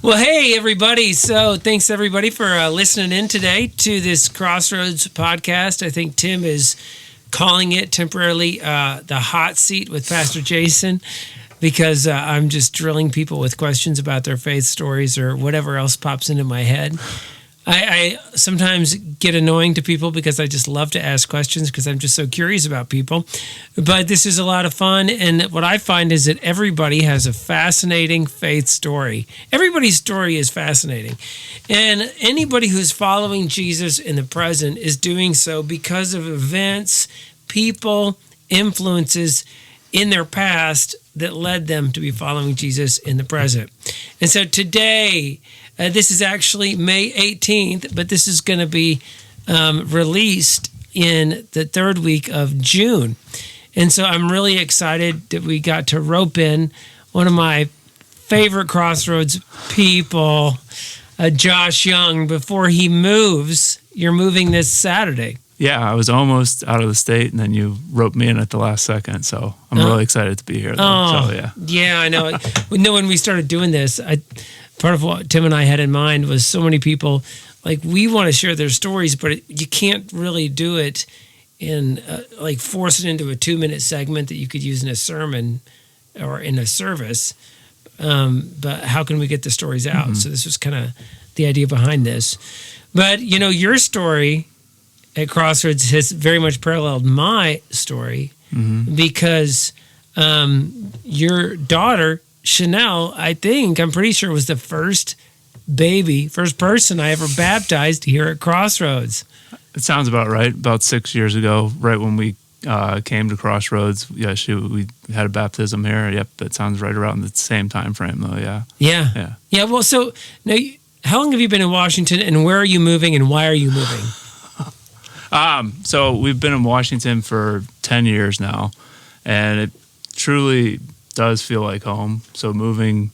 Well, hey, everybody. So thanks, everybody, for listening in today to this Crossroads podcast. I think Tim is calling it temporarily the hot seat with Pastor Jason because I'm just drilling people with questions about their faith stories or whatever else pops into my head. I sometimes get annoying to people because I just love to ask questions because I'm just so curious about people. But this is a lot of fun. And what I find is that everybody has a fascinating faith story. Everybody's story is fascinating. And anybody who's following Jesus in the present is doing so because of events, people, influences in their past that led them to be following Jesus in the present. And so today, this is actually May 18th, but this is going to be released in the third week of June. And so I'm really excited that we got to rope in one of my favorite Crossroads people, Josh Young, before he moves. You're moving this Saturday. Yeah, I was almost out of the state, and then you roped me in at the last second. So I'm really excited to be here. Yeah, I know. When we started doing this, part of what Tim and I had in mind was so many people, like, we want to share their stories, but you can't really do it in, force it into a 2-minute segment that you could use in a sermon or in a service. But how can we get the stories out? Mm-hmm. So this was kind of the idea behind this. But, your story at Crossroads has very much paralleled my story because your daughter, Chanel, I'm pretty sure was the first person I ever baptized here at Crossroads. It sounds about right. About 6 years ago, right when we came to Crossroads, we had a baptism here. Yep, that sounds right around the same time frame, though. Yeah. Well, so now, how long have you been in Washington, and where are you moving, and why are you moving? So we've been in Washington for 10 years now, and it truly does feel like home. So moving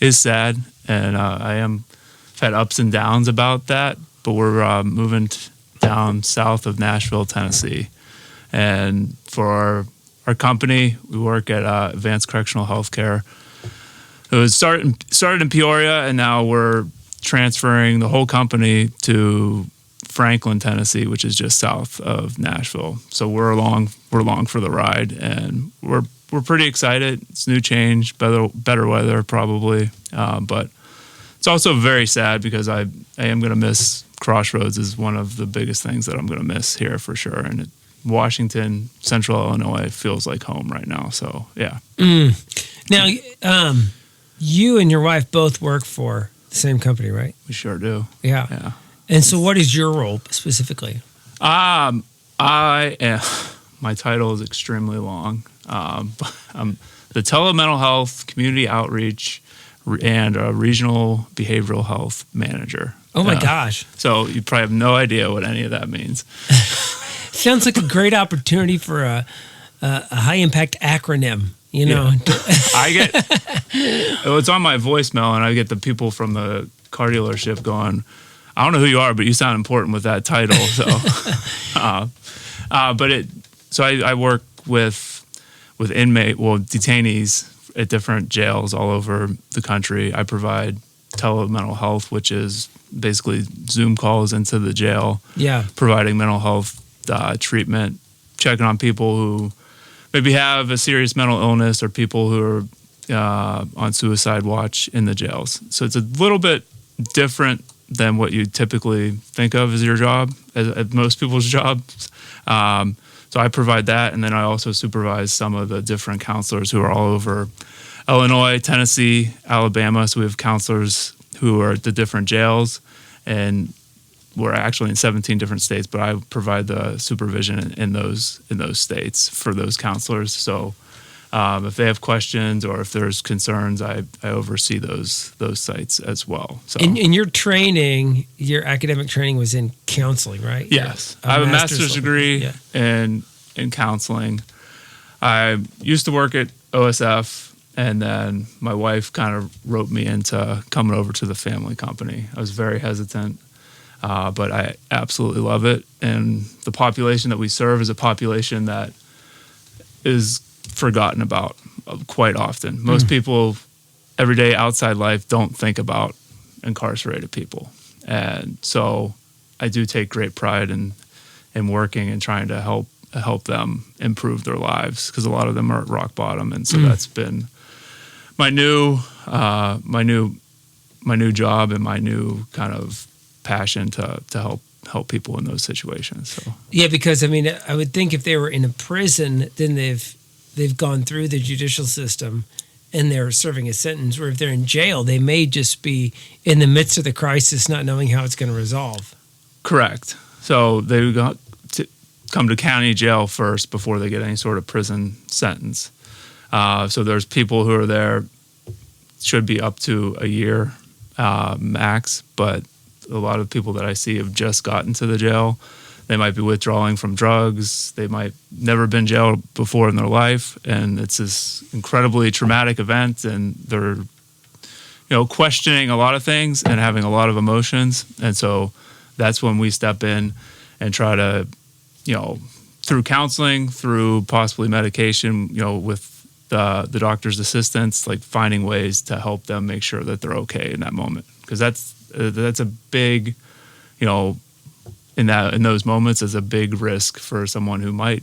is sad, and I've had ups and downs about that, but we're moving down south of Nashville, Tennessee. And for our company, we work at Advanced Correctional Healthcare. It was started in Peoria, and now we're transferring the whole company to Franklin, Tennessee, which is just south of Nashville. So we're along for the ride, and we're pretty excited. It's new change, better weather probably, but it's also very sad because I am going to miss Crossroads. Is one of the biggest things that I'm going to miss here for sure. And Washington, Central Illinois feels like home right now. So yeah. Now, you and your wife both work for the same company, right? We sure do. Yeah. And so what is your role specifically? My title is extremely long. I'm the telemental health, community outreach, and regional behavioral health manager. Oh my gosh. So you probably have no idea what any of that means. Sounds like a great opportunity for a high impact acronym. It's on my voicemail, and I get the people from the car dealership going, I don't know who you are, but you sound important with that title. So, I work with detainees at different jails all over the country. I provide telemental health, which is basically Zoom calls into the jail, providing mental health treatment, checking on people who maybe have a serious mental illness or people who are on suicide watch in the jails. So it's a little bit different than what you typically think of as your job, as most people's jobs. So I provide that, and then I also supervise some of the different counselors who are all over Illinois, Tennessee, Alabama. So we have counselors who are at the different jails, and we're actually in 17 different states, but I provide the supervision in those states for those counselors. So if they have questions or if there's concerns, I oversee those sites as well. So in your training, your academic training was in counseling, right? Yes. I have a master's degree in counseling. I used to work at OSF, and then my wife kind of roped me into coming over to the family company. I was very hesitant, but I absolutely love it. And the population that we serve is a population that is forgotten about quite often. Most people, everyday outside life, don't think about incarcerated people. And so I do take great pride in working and trying to help them improve their lives, because a lot of them are at rock bottom. And so that's been my new job and my new kind of passion to help people in those situations. So yeah, because I mean, I would think if they were in a prison, then they've gone through the judicial system and they're serving a sentence. Or if they're in jail, they may just be in the midst of the crisis, not knowing how it's going to resolve. Correct. So they got to come to county jail first before they get any sort of prison sentence. So there's people who are there, should be up to a year max, but a lot of people that I see have just gotten to the jail. They might be withdrawing from drugs. They might never been jailed before in their life, and it's this incredibly traumatic event, and they're questioning a lot of things and having a lot of emotions. And so that's when we step in and try to, through counseling, through possibly medication, with the doctor's assistance, like finding ways to help them make sure that they're okay in that moment. Because that's a big, in those moments is a big risk for someone who might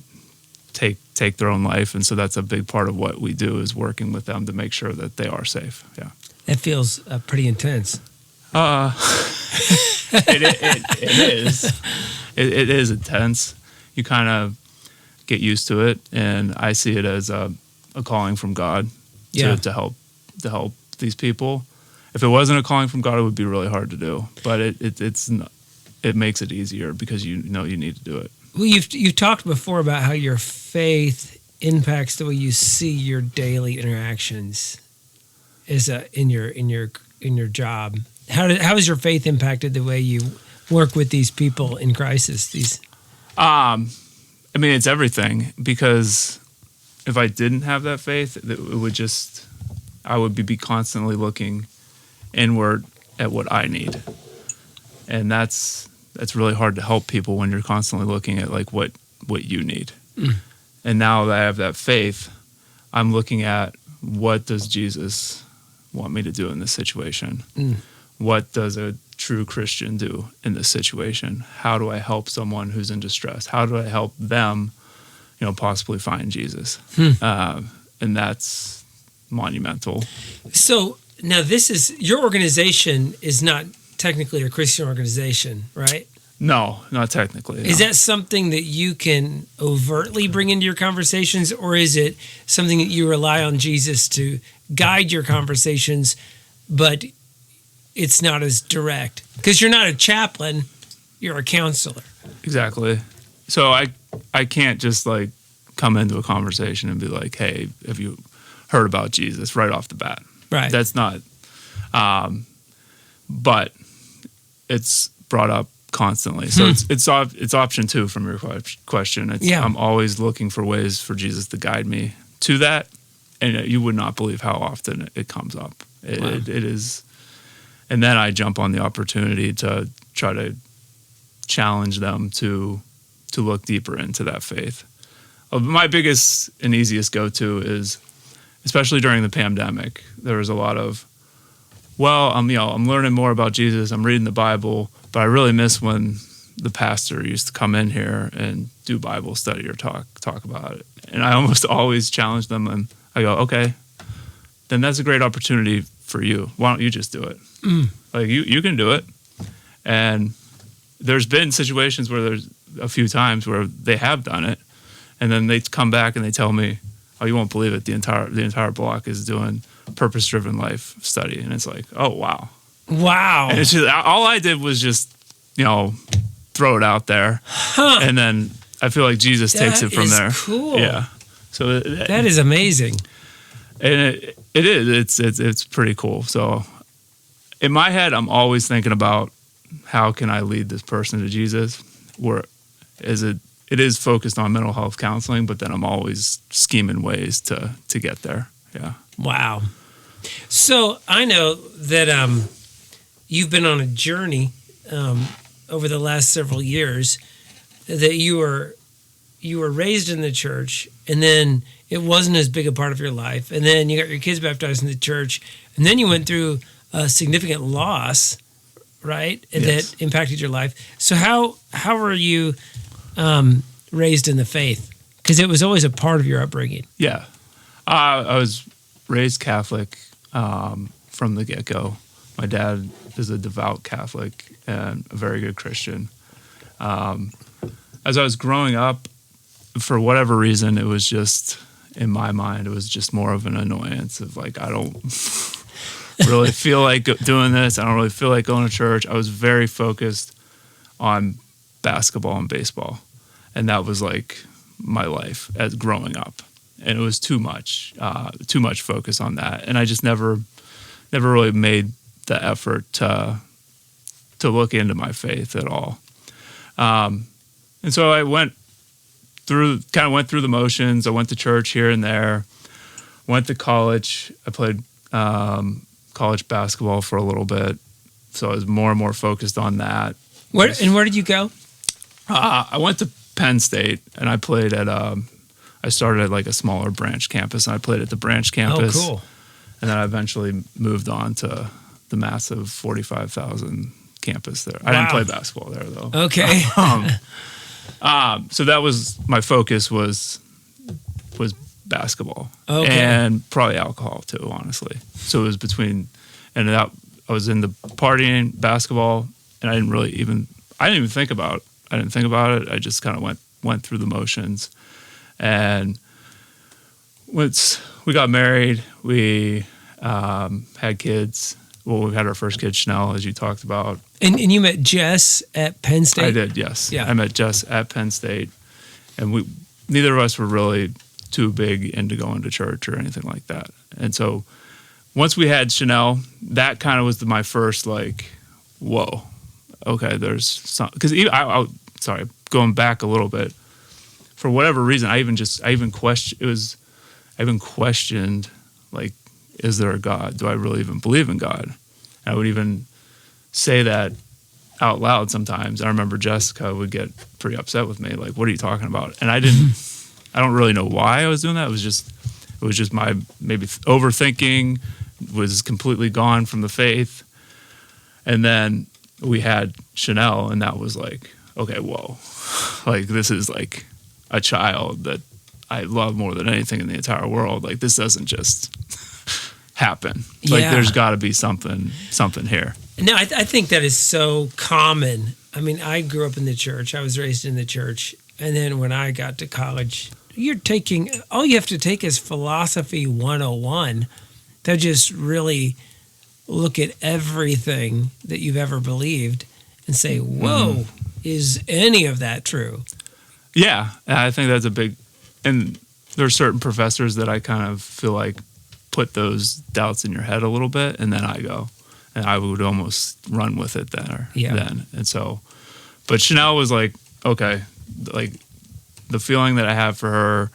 take their own life. And so that's a big part of what we do, is working with them to make sure that they are safe. Yeah. That feels pretty intense. It is. It is intense. You kind of get used to it, and I see it as a calling from God to help these people. If it wasn't a calling from God, it would be really hard to do. But it makes it easier because you need to do it. Well, you've talked before about how your faith impacts the way you see your daily interactions in your job. How has your faith impacted the way you work with these people in crisis? I mean, it's everything, because if I didn't have that faith, I would be constantly looking inward at what I need. And that's really hard to help people when you're constantly looking at like what you need. And now that I have that faith, I'm looking at, what does Jesus want me to do in this situation? What does a true Christian do in this situation? How do I help someone who's in distress? How do I help them, possibly find Jesus? And that's monumental. So now your organization is not technically a Christian organization, right? No, not technically. Is that something that you can overtly bring into your conversations, or is it something that you rely on Jesus to guide your conversations, but it's not as direct? Because you're not a chaplain, you're a counselor. Exactly. So I can't just like come into a conversation and be like, hey, have you heard about Jesus right off the bat? Right. That's not, but it's brought up constantly. So it's option 2 from your question. I'm always looking for ways for Jesus to guide me to that. And you would not believe how often it comes up. It is. And then I jump on the opportunity to try to challenge them to look deeper into that faith. My biggest and easiest go-to is, especially during the pandemic, there was a lot of, I'm learning more about Jesus, I'm reading the Bible, but I really miss when the pastor used to come in here and do Bible study or talk about it. And I almost always challenge them, and I go, okay, then that's a great opportunity for you. Why don't you just do it? Like you can do it. And there's been situations where there's a few times where they have done it, and then they come back and they tell me, oh, you won't believe it, the entire block is doing purpose-driven life study. And it's like, oh, wow. And it's just, all I did was just, throw it out there. And then I feel like Jesus takes it from there. Cool. Yeah. So that is amazing. And it is. It's pretty cool. So in my head, I'm always thinking about, how can I lead this person to Jesus? It is focused on mental health counseling, but then I'm always scheming ways to get there. Yeah. Wow. So I know that you've been on a journey over the last several years, that you were raised in the church, and then it wasn't as big a part of your life, and then you got your kids baptized in the church, and then you went through a significant loss, right? And Yes. that impacted your life. So how were you raised in the faith? Because it was always a part of your upbringing. Yeah. I was raised Catholic from the get-go. My dad is a devout Catholic and a very good Christian. As I was growing up, for whatever reason, it was just, in my mind, it was just more of an annoyance of like, I don't really feel like doing this. I don't really feel like going to church. I was very focused on basketball and baseball. And that was like my life as growing up. And it was too much focus on that. And I just never really made the effort to look into my faith at all. And so I went through the motions. I went to church here and there, went to college. I played college basketball for a little bit. So I was more and more focused on that. Where did you go? I went to Penn State, and I played at I started at like a smaller branch campus, and I played at the branch campus. Oh, cool. And then I eventually moved on to the massive 45,000 campus there. I didn't play basketball there, though. Okay. So that was my focus was basketball. Okay. And probably alcohol too, honestly. So it was I was in the partying, basketball, and I didn't even think about it. I didn't think about it. I just kind of went through the motions. And once we got married, we had kids. Well, we had our first kid, Chanel, as you talked about. And you met Jess at Penn State? I did, yes. Yeah. I met Jess at Penn State. And neither of us were really too big into going to church or anything like that. And so once we had Chanel, that kind of was my first like, whoa, okay, there's some, because going back a little bit, for whatever reason, I even questioned, like, is there a God? Do I really even believe in God? And I would even say that out loud sometimes. I remember Jessica would get pretty upset with me, like, what are you talking about? And I don't really know why I was doing that. It was just my maybe overthinking, was completely gone from the faith. And then we had Chanel, and that was like, okay, whoa, like this is like a child that I love more than anything in the entire world. Like this doesn't just happen. Like there's got to be something here. No, I think that is so common. I mean, I grew up in the church. I was raised in the church. And then when I got to college, all you have to take is Philosophy 101 to just really look at everything that you've ever believed and say, whoa, is any of that true? Yeah, I think that's a big, and there are certain professors that I kind of feel like put those doubts in your head a little bit, and then I would almost run with it then. And so, but Chanel was like, okay, like the feeling that I have for her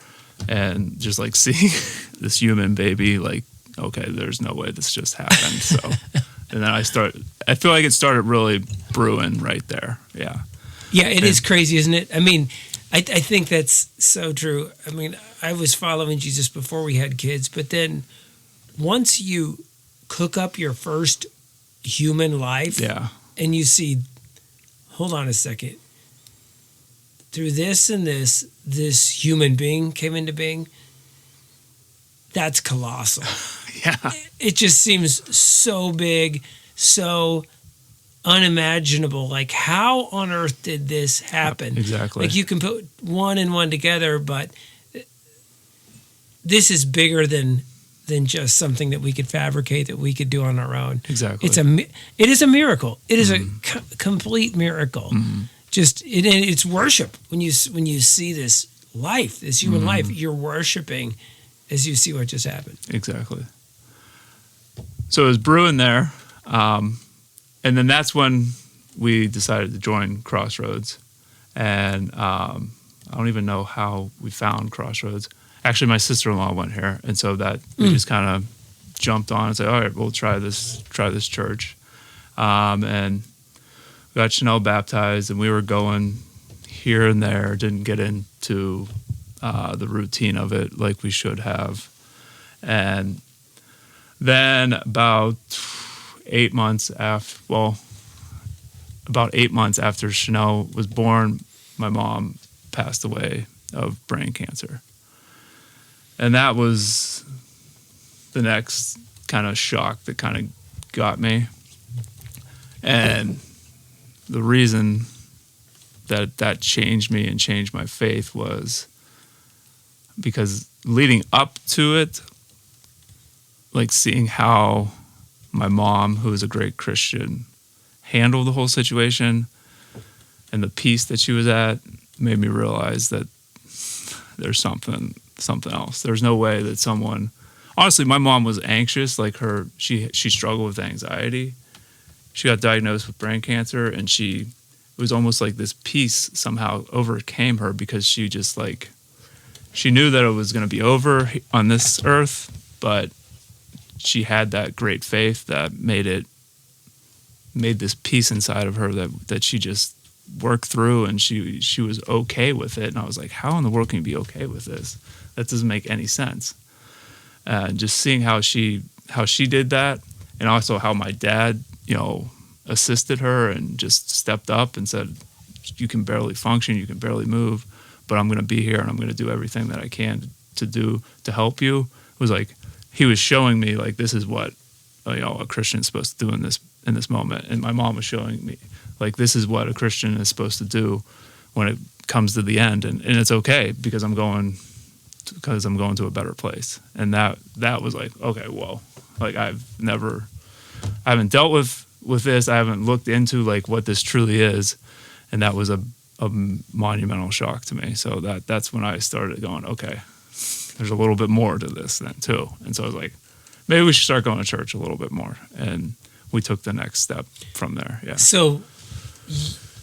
and just like seeing this human baby, like, okay, there's no way this just happened. So, and then I feel like it started really brewing right there. Yeah. Yeah, it is crazy, isn't it? I mean, I think that's so true. I mean, I was following Jesus before we had kids, but then once you cook up your first human life and you see, hold on a second, through this and this human being came into being, that's colossal. Yeah. It just seems so big, so unimaginable. Like, how on earth did this happen? Exactly. Like, you can put one and one together, but this is bigger than just something that we could fabricate, that we could do on our own. Exactly. It is a miracle. It is a complete miracle. It's worship. When you see this life, this human life, you're worshiping as you see what just happened. Exactly. So it was brewing there. And then that's when we decided to join Crossroads. And I don't even know how we found Crossroads. Actually, my sister-in-law went here. And so that we just kind of jumped on and said, all right, we'll try this church. And we got Chanel baptized, and we were going here and there, didn't get into the routine of it like we should have. And then about about 8 months after Chanel was born, my mom passed away of brain cancer. And that was the next kind of shock that kind of got me. And the reason that changed me and changed my faith was because leading up to it, like seeing how my mom, who is a great Christian, handled the whole situation and the peace that she was at made me realize that there's something else. There's no way that someone, honestly, my mom was anxious, like she struggled with anxiety. She got diagnosed with brain cancer, and it was almost like this peace somehow overcame her because she just like, she knew that it was going to be over on this earth, but she had that great faith that made this peace inside of her that she just worked through, and she was okay with it. And I was like, how in the world can you be okay with this? That doesn't make any sense. And just seeing how she did that, and also how my dad, assisted her and just stepped up and said, you can barely function, you can barely move, but I'm going to be here and I'm going to do everything that I can to help you. It was like he was showing me, like, this is what a Christian is supposed to do in this moment. And my mom was showing me, like, this is what a Christian is supposed to do when it comes to the end, and it's okay because I'm going to a better place. And that was like, okay, whoa, like I haven't dealt with this. I haven't looked into like what this truly is. And that was a monumental shock to me. So that's when I started going, okay, there's a little bit more to this then too. And so I was like, maybe we should start going to church a little bit more. And we took the next step from there. Yeah. So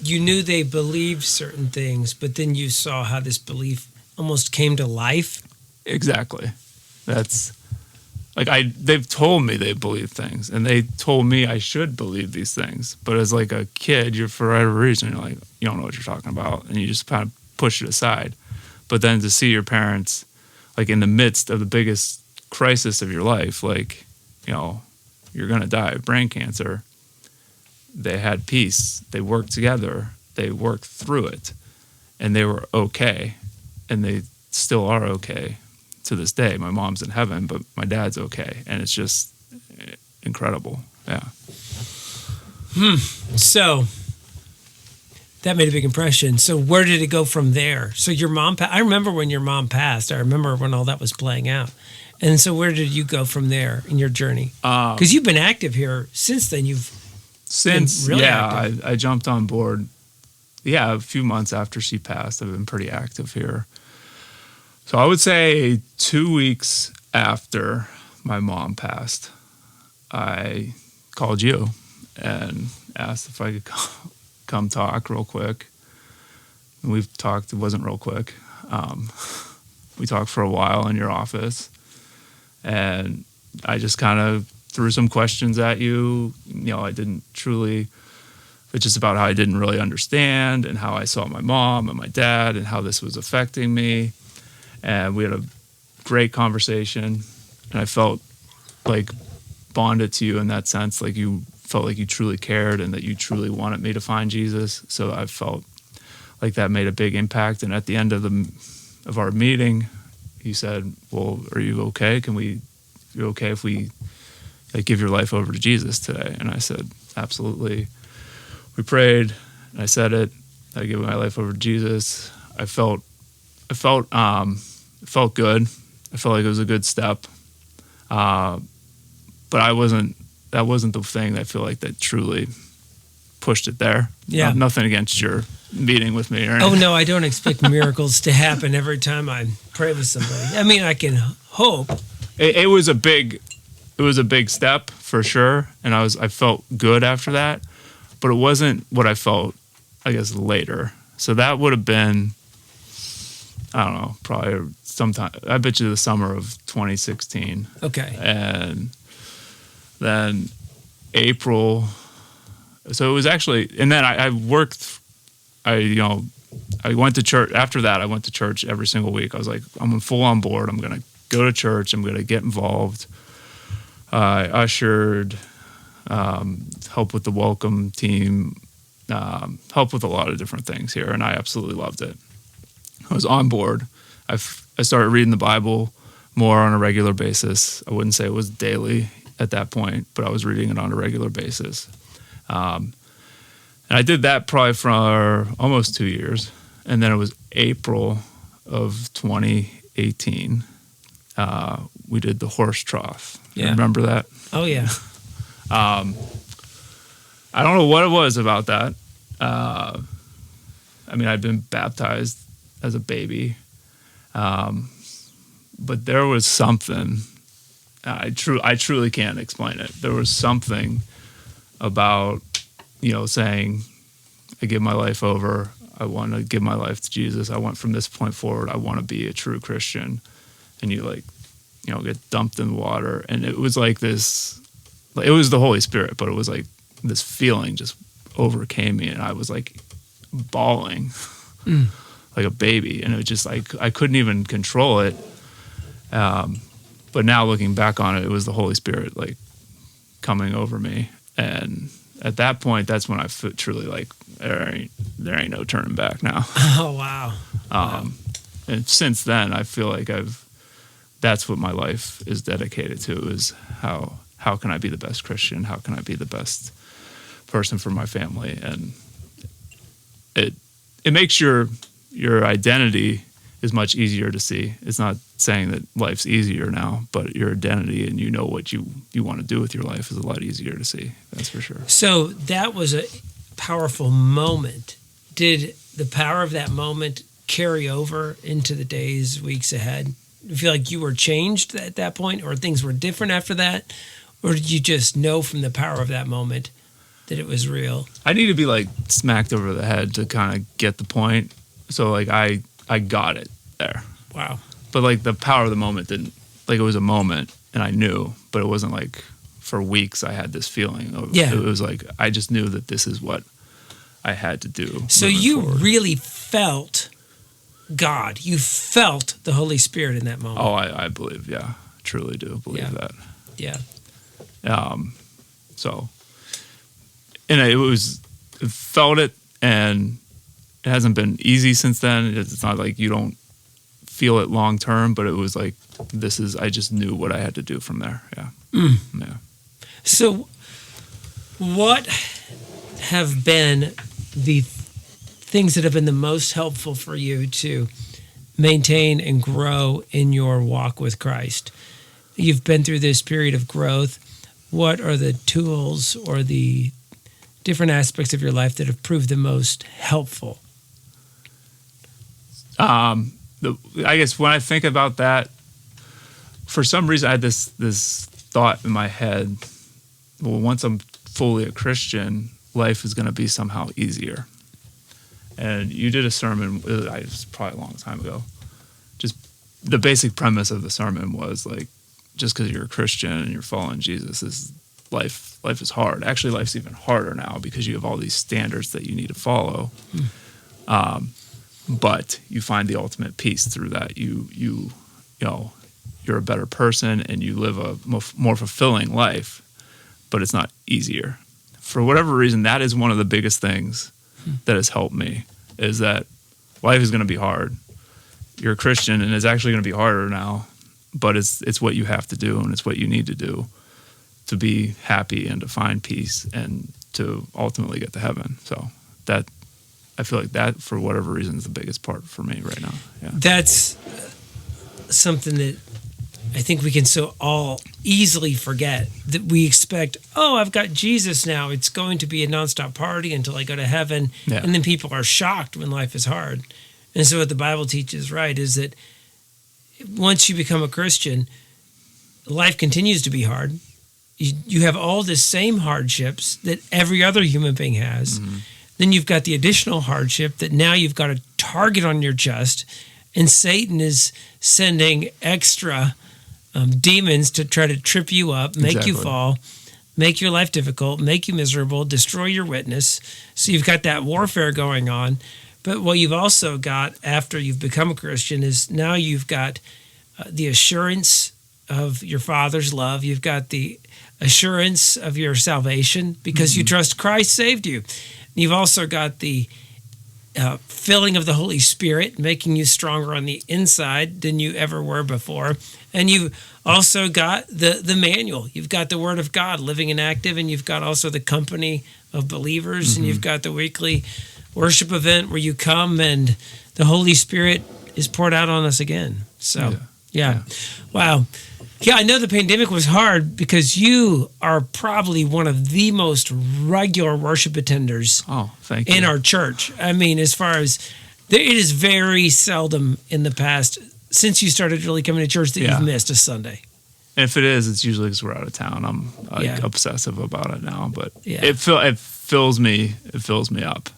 you knew they believed certain things, but then you saw how this belief almost came to life. Exactly. That's like they've told me they believe things, and they told me I should believe these things. But as like a kid, you're for whatever reason, you're like, you don't know what you're talking about, and you just kind of push it aside. But then to see your parents, like in the midst of the biggest crisis of your life, like, you're gonna die of brain cancer. They had peace. They worked together. They worked through it, and they were okay, and they still are okay to this day. My mom's in heaven, but my dad's okay, and it's just incredible. Yeah. So that made a big impression. So where did it go from there? So your mom, I remember when your mom passed. I remember when all that was playing out. And so where did you go from there in your journey? Because you've been active here since then. I jumped on board. Yeah, a few months after she passed, I've been pretty active here. So I would say 2 weeks after my mom passed, I called you and asked if I could come talk real quick. And we've talked, it wasn't real quick. We talked for a while in your office, and I just kind of threw some questions at you. I didn't truly, it's just about how I didn't really understand and how I saw my mom and my dad and how this was affecting me. And we had a great conversation, and I felt like bonded to you in that sense. Like you felt like you truly cared and that you truly wanted me to find Jesus. So I felt like that made a big impact. And at the end of our meeting, you said, well, are you okay? You okay if we give your life over to Jesus today? And I said, absolutely. We prayed, and I said it. I give my life over to Jesus. I felt good. I felt like it was a good step. But that wasn't the thing that I feel like that truly pushed it there. Yeah. Nothing against your meeting with me or anything. Oh no, I don't expect miracles to happen every time I pray with somebody. I mean, I can hope. It was a big step for sure. And I felt good after that, but it wasn't what I felt, I guess, later. So that would have been, I don't know, probably sometime, I bet you the summer of 2016. Okay. And then April, so it was actually, and then I went to church. After that, I went to church every single week. I was like, I'm full on board. I'm going to go to church. I'm going to get involved. I ushered help with the welcome team, help with a lot of different things here, and I absolutely loved it. I was on board. I started reading the Bible more on a regular basis. I wouldn't say it was daily at that point, but I was reading it on a regular basis. And I did that probably for almost 2 years. And then it was April of 2018. We did the horse trough. Yeah. Remember that? Oh, yeah. I don't know what it was about that. I mean, I'd been baptized as a baby. But there was something, I truly can't explain it. There was something about, saying, I give my life over. I want to give my life to Jesus. I want from this point forward, I want to be a true Christian. And you get dumped in the water. And it was like this, it was the Holy Spirit, but it was like this feeling just overcame me. And I was like bawling like a baby. And it was just like, I couldn't even control it. But now looking back on it, it was the Holy Spirit like coming over me. And at that point, that's when I truly like, there ain't no turning back now. Oh, wow. And since then, I feel like that's what my life is dedicated to, is how can I be the best Christian? How can I be the best person for my family? And it makes your identity is much easier to see. It's not saying that life's easier now, but your identity and what you want to do with your life is a lot easier to see. That's for sure. So that was a powerful moment. Did the power of that moment carry over into the days, weeks ahead? Do you feel like you were changed at that point, or things were different after that? Or did you just know from the power of that moment that it was real? I need to be like smacked over the head to kind of get the point. So like I got it there. Wow. But like the power of the moment didn't, like it was a moment and I knew, but it wasn't like for weeks I had this feeling of, it was like, I just knew that this is what I had to do. So you really felt God. You felt the Holy Spirit in that moment. Oh, I believe, yeah. Truly do believe that. Yeah. So, and it felt it, and it hasn't been easy since then. It's not like you don't feel it long term, but it was like, I just knew what I had to do from there. Yeah. Yeah. So what have been the things that have been the most helpful for you to maintain and grow in your walk with Christ? You've been through this period of growth. What are the tools or the different aspects of your life that have proved the most helpful? I guess when I think about that, for some reason I had this thought in my head, well, once I'm fully a Christian, life is going to be somehow easier. And you did a sermon, it was probably a long time ago. Just the basic premise of the sermon was like, just because you're a Christian and you're following Jesus, life is hard. Actually, life's even harder now because you have all these standards that you need to follow. But you find the ultimate peace through that. You're a better person and you live a more fulfilling life, but it's not easier. For whatever reason, that is one of the biggest things that has helped me, is that life is going to be hard. You're a Christian and it's actually going to be harder now, but it's what you have to do and it's what you need to do to be happy and to find peace and to ultimately get to heaven. So that, I feel like that, for whatever reason, is the biggest part for me right now. Yeah. That's something that I think we can so all easily forget, that we expect, I've got Jesus now. It's going to be a nonstop party until I go to heaven. Yeah. And then people are shocked when life is hard. And so what the Bible teaches, right, is that once you become a Christian, life continues to be hard. You have all the same hardships that every other human being has. Mm-hmm. Then you've got the additional hardship that now you've got a target on your chest, and Satan is sending extra demons to try to trip you up, make you fall, make your life difficult, make you miserable, destroy your witness. So you've got that warfare going on. But what you've also got after you've become a Christian is now you've got the assurance of your Father's love. You've got the assurance of your salvation because you trust Christ saved you. You've also got the filling of the Holy Spirit, making you stronger on the inside than you ever were before. And you've also got the manual. You've got the Word of God living and active, and you've got also the company of believers, and you've got the weekly worship event where you come and the Holy Spirit is poured out on us again. So, yeah. Wow. Yeah, I know the pandemic was hard because you are probably one of the most regular worship attenders in our church. I mean, as far as it is very seldom in the past since you started really coming to church that you've missed a Sunday. And if it is, it's usually because we're out of town. I'm obsessive about it now, but it fills me up.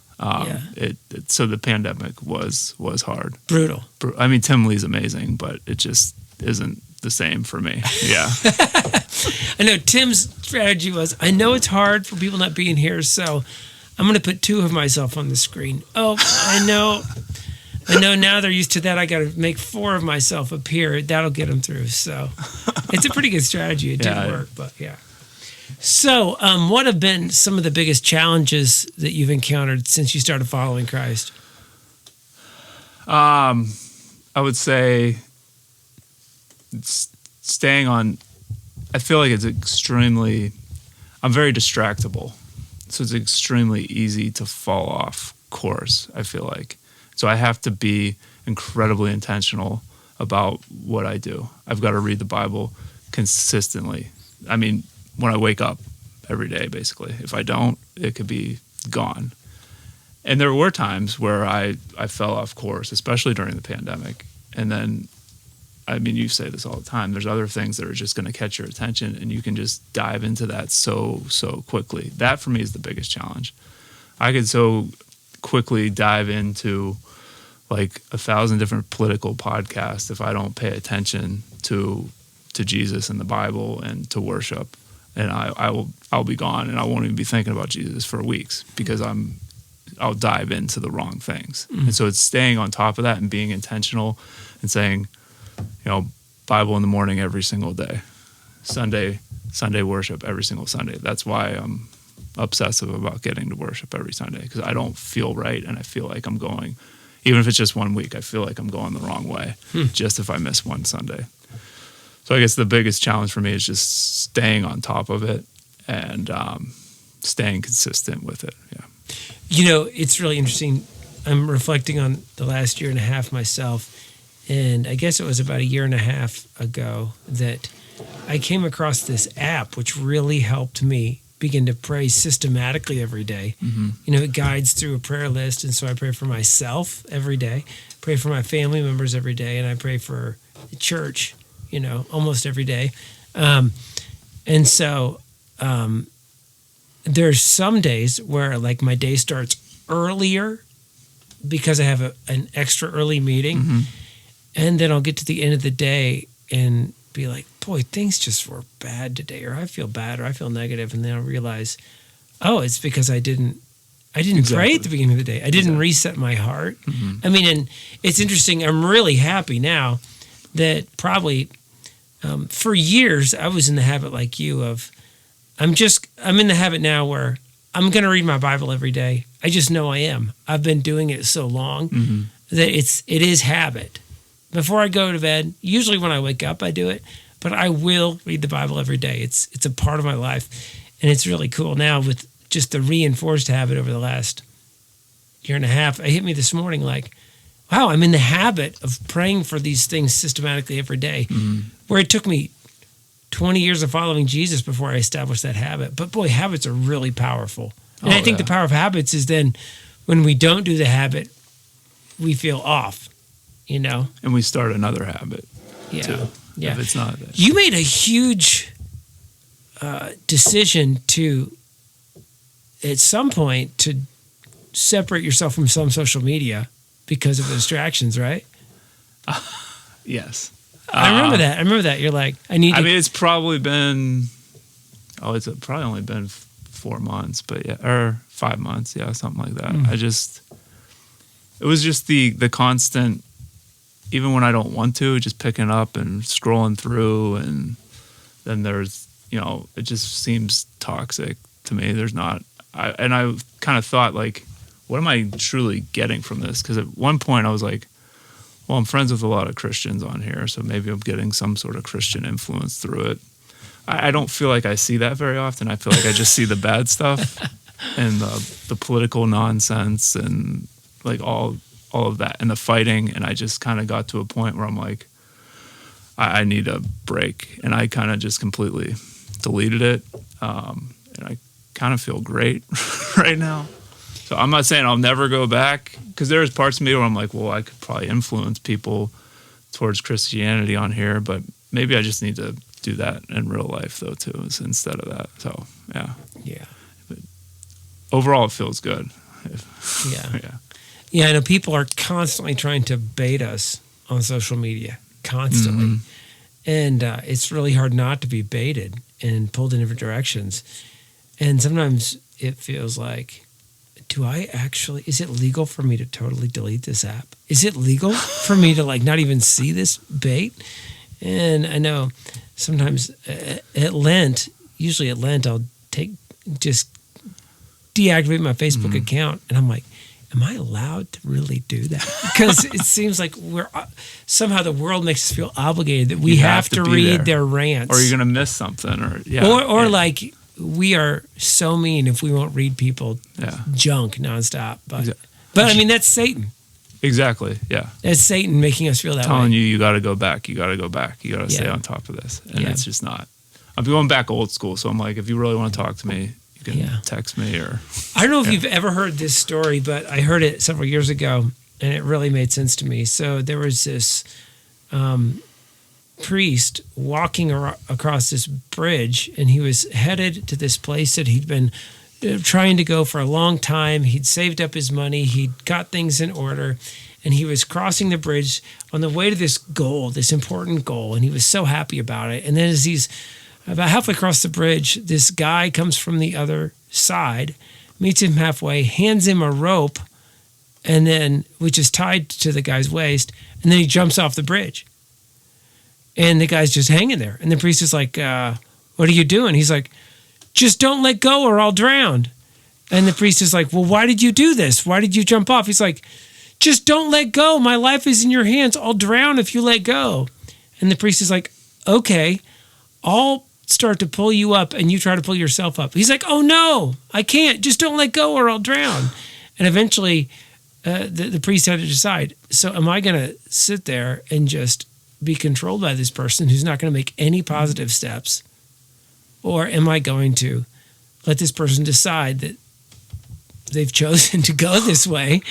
So the pandemic was hard. Brutal. I mean, Tim Lee's amazing, but it just isn't the same for me. Yeah. I know Tim's strategy was, I know it's hard for people not being here, so I'm going to put 2 of myself on the screen. Oh, I know now they're used to that. I got to make 4 of myself appear. That'll get them through. So it's a pretty good strategy. It did work, but yeah. So what have been some of the biggest challenges that you've encountered since you started following Christ? I would say staying on, I feel like I'm very distractible. So it's extremely easy to fall off course, I feel like. So I have to be incredibly intentional about what I do. I've got to read the Bible consistently. I mean, when I wake up every day, basically. If I don't, it could be gone. And there were times where I fell off course, especially during the pandemic. And then, I mean, you say this all the time, there's other things that are just going to catch your attention, and you can just dive into that so quickly. That, for me, is the biggest challenge. I could so quickly dive into like 1,000 different political podcasts if I don't pay attention to Jesus and the Bible and to worship. And I'll be gone, and I won't even be thinking about Jesus for weeks because I'll dive into the wrong things. And so it's staying on top of that and being intentional and saying, Bible in the morning every single day, Sunday worship every single Sunday. That's why I'm obsessive about getting to worship every Sunday, because I don't feel right, and I feel like I'm going, even if it's just 1 week, I feel like I'm going the wrong way just if I miss one Sunday. So I guess the biggest challenge for me is just staying on top of it and staying consistent with it. Yeah. It's really interesting. I'm reflecting on the last year and a half myself, and I guess it was about a year and a half ago that I came across this app which really helped me begin to pray systematically every day. It guides through a prayer list, and so I pray for myself every day, pray for my family members every day, and I pray for the church, almost every day. And so there's some days where like my day starts earlier because I have an extra early meeting, and then I'll get to the end of the day and be like, boy, things just were bad today, or I feel bad, or I feel negative, and then I'll realize, it's because I didn't pray at the beginning of the day. I didn't reset my heart. I mean, and it's interesting. I'm really happy now that probably for years I was in the habit like you of, I'm in the habit now where I'm going to read my Bible every day. I just know I am. I've been doing it so long that it is habit. Before I go to bed, usually when I wake up, I do it, but I will read the Bible every day. It's a part of my life, and it's really cool now with just the reinforced habit over the last year and a half. It hit me this morning like, wow, I'm in the habit of praying for these things systematically every day, where it took me 20 years of following Jesus before I established that habit. But boy, habits are really powerful. And I think the power of habits is then when we don't do the habit, we feel off, And we start another habit too. Yeah. If it's not that. You made a huge decision to, at some point, to separate yourself from some social media because of the distractions, right? Yes. I remember that. You're like, I mean, it's probably been, it's probably only been 4 months, but or 5 months. Yeah, something like that. It was just the constant even when I don't want to, just picking up and scrolling through, and then there's, it just seems toxic to me. There's not, I kind of thought, like, what am I truly getting from this? Because at one point I was like, well, I'm friends with a lot of Christians on here, so maybe I'm getting some sort of Christian influence through it. I don't feel like I see that very often. I feel like I just see the bad stuff and the political nonsense and like all of that and the fighting. And I just kind of got to a point where I'm like, I need a break. And I kind of just completely deleted it. And I kind of feel great right now. So I'm not saying I'll never go back, because there's parts of me where I'm like, well, I could probably influence people towards Christianity on here, but maybe I just need to do that in real life though too, instead of that. So yeah. But overall, it feels good. Yeah. I know people are constantly trying to bait us on social media, constantly, and it's really hard not to be baited and pulled in different directions. And sometimes it feels like, is it legal for me to totally delete this app? Is it legal for me to like not even see this bait? And I know sometimes usually at Lent, I'll just deactivate my Facebook account, and I'm like, am I allowed to really do that? Because it seems like somehow the world makes us feel obligated that we have to read their rants, or you're gonna miss something, or like we are so mean if we won't read people junk nonstop. But I mean, that's Satan. Exactly. Yeah. That's Satan making us feel that telling way. you got to go back. You got to go back. You got to stay on top of this. And it's just not. I'm going back old school. So I'm like, if you really want to talk to me, you can text me or. I don't know if you've ever heard this story, but I heard it several years ago and it really made sense to me. So there was this priest walking across this bridge, and he was headed to this place that he'd been trying to go for a long time. He'd saved up his money. He'd got things in order, and he was crossing the bridge on the way to this goal, this important goal, and he was so happy about it. And then as he's about halfway across the bridge, this guy comes from the other side, meets him halfway, hands him a rope, and then which is tied to the guy's waist, and then he jumps off the bridge. And the guy's just hanging there. And the priest is like, what are you doing? He's like, just don't let go or I'll drown. And the priest is like, well, why did you do this? Why did you jump off? He's like, just don't let go. My life is in your hands. I'll drown if you let go. And the priest is like, okay, I'll start to pull you up and you try to pull yourself up. He's like, oh no, I can't. Just don't let go or I'll drown. And eventually the priest had to decide, so am I going to sit there and just be controlled by this person who's not going to make any positive steps? Or am I going to let this person decide that they've chosen to go this way,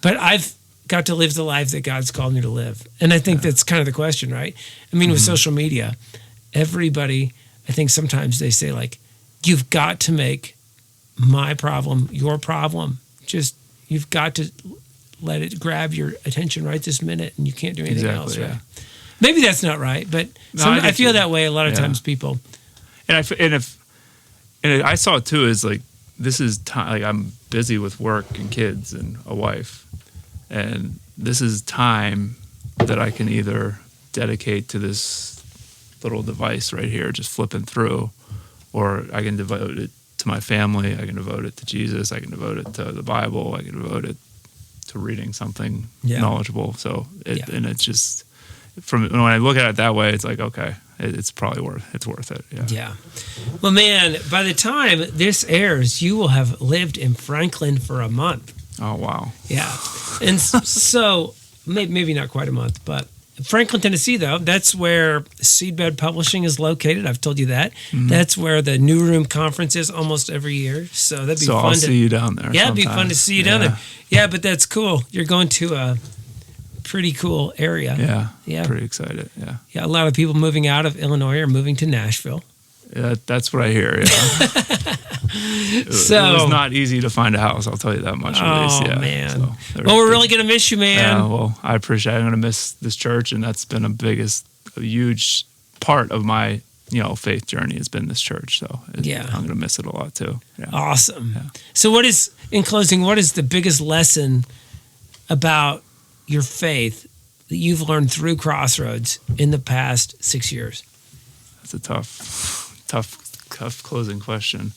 but I've got to live the life that God's called me to live? And I think that's kind of the question, right? I mean, with social media, everybody, I think sometimes they say like, you've got to make my problem your problem. Just, you've got to let it grab your attention right this minute, and you can't do anything else, right? Maybe that's not right, but I feel that way a lot of times. People, and I saw it too as like, this is time. Like, I'm busy with work and kids and a wife, and this is time that I can either dedicate to this little device right here, just flipping through, or I can devote it to my family. I can devote it to Jesus. I can devote it to the Bible. I can devote it to reading something knowledgeable. So, and it's just. From when I look at it that way, it's like, okay, it's probably worth it. Yeah. Well, man, by the time this airs, you will have lived in Franklin for a month. Oh, wow. Yeah. And so maybe not quite a month, but Franklin, Tennessee, though, that's where Seedbed Publishing is located. I've told you that. Mm-hmm. That's where the New Room Conference is almost every year. So that'd be fun. So I'll see you down there. Yeah, it'd be fun to see you down there. Yeah, but that's cool. You're going to a pretty cool area. Yeah. Pretty excited. Yeah. A lot of people moving out of Illinois are moving to Nashville. Yeah, that's what I hear. Yeah. It was not easy to find a house. I'll tell you that much. At least. Yeah. Man. So, well, we're really gonna miss you, man. Yeah. Well, I appreciate it. I'm gonna miss this church, and that's been a huge part of my faith journey has been this church. So I'm gonna miss it a lot too. Yeah. Awesome. Yeah. So, in closing, what is the biggest lesson about your faith that you've learned through Crossroads in the past 6 years? That's a tough closing question.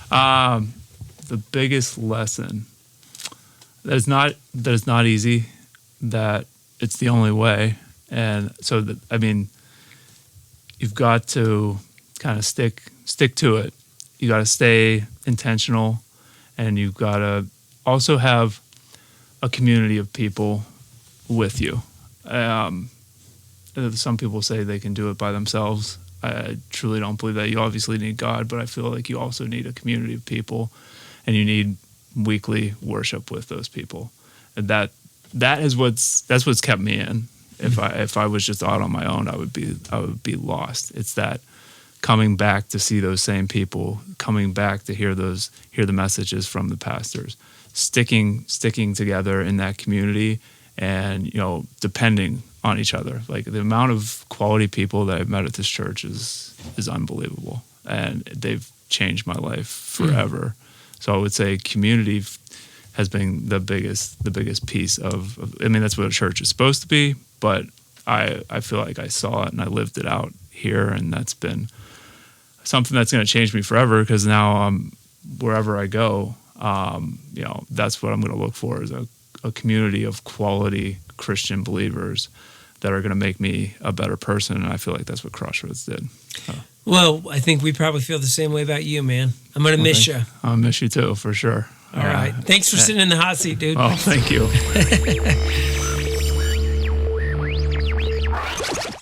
The biggest lesson that is not easy, that it's the only way. And so you've got to kind of stick to it. You got to stay intentional, and you've got to also have a community of people with you. Some people say they can do it by themselves. I truly don't believe that. You obviously need God, but I feel like you also need a community of people, and you need weekly worship with those people. And that's what's kept me in. If I was just out on my own, I would be lost. It's that coming back to see those same people, coming back to hear the messages from the pastors, sticking together in that community, and depending on each other. Like, the amount of quality people that I've met at this church is unbelievable, and they've changed my life forever. So I would say community has been the biggest piece of. That's what a church is supposed to be, but I feel like I saw it and I lived it out here, and that's been something that's going to change me forever, because now wherever I go, that's what I'm going to look for, is a community of quality Christian believers that are going to make me a better person, and I feel like that's what Crossroads did. Well, I think we probably feel the same way about you, man. I'm going to miss you. I'll miss you too, for sure. All right. Thanks for sitting in the hot seat, dude. Oh, thank you.